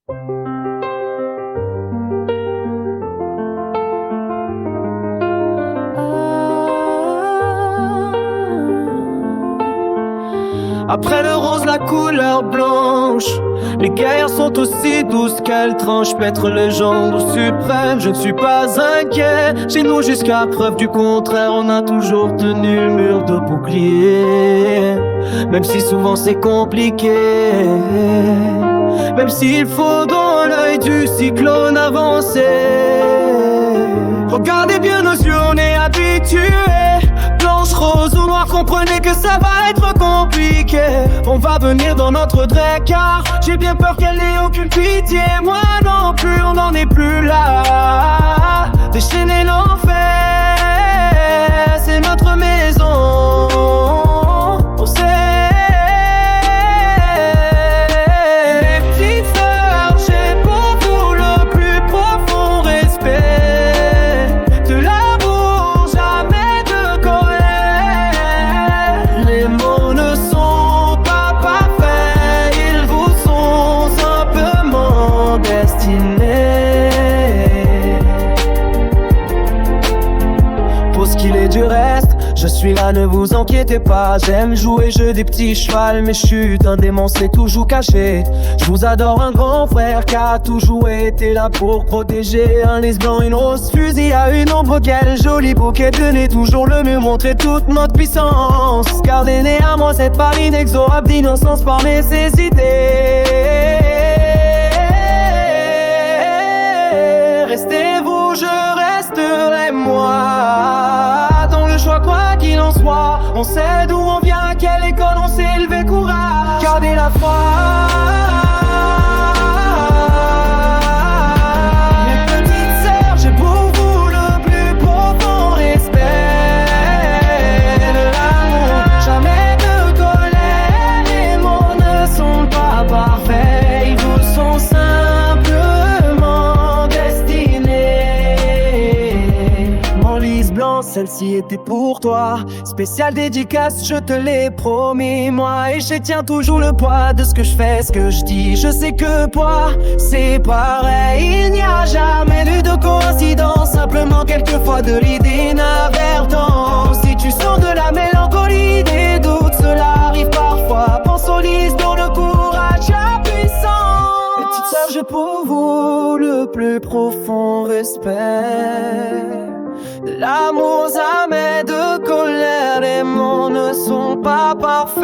Après le rose, la couleur blanche. Les guerres sont aussi douces qu'elles tranchent. Mettre les gens au suprême, je ne suis pas inquiet. Chez nous, jusqu'à preuve du contraire, on a toujours tenu le mur de bouclier. Même si souvent c'est compliqué, même s'il faut dans l'œil du cyclone avancer. Regardez bien nos yeux, on est habitués. Blanche, rose ou noir, comprenez que ça va être compliqué. On va venir dans notre trait car j'ai bien peur qu'elle n'ait aucune pitié. Moi non plus, on n'en est plus là. Déchaîner l'enfer, c'est notre maison. On sait. Les petites sœurs, j'ai pour vous le plus profond respect. De l'amour, jamais de colère. Les mots ne sont pas parfaits, ils vous sont simplement destinés. Pour ce qu'il est du reste, je suis là, ne vous inquiétez pas. J'aime jouer jeu des petits chevals, mais je suis un démon, c'est toujours caché. Je vous adore, un grand frère qui a toujours été là pour protéger. Un lys blanc, une rose fusil à une ombre. Quel joli bouquet, tenez toujours le mieux, montrer toute notre puissance. Gardez néanmoins cette part inexorable d'innocence par nécessité. Restez vous, je resterai moi. Dans le choix, quoi qu'il en soit, on sait d'où on vient, à quelle école on s'est élevé, courage. Gardez la foi. Mes petites sœurs, j'ai pour vous le plus profond respect. De l'amour, jamais de colère. Les mots ne sont pas parfaits, ils vous sont simplement destinés. Mon lys blanc, celle-ci était pour toi. Spécial dédicace, je te l'ai promis, moi. Et je tiens toujours le poids de ce que je fais, ce que je dis. Je sais que toi, c'est pareil. Il n'y a jamais eu de coïncidence, simplement quelquefois de l'idée inadvertante. Si tu sens de la mélancolie, des doutes, cela arrive parfois. Pense au lys dont le courage a puissance. Petite sœur, j'ai pour vous le plus profond respect. De l'amour, jamais de colère, les mots ne sont pas parfaits.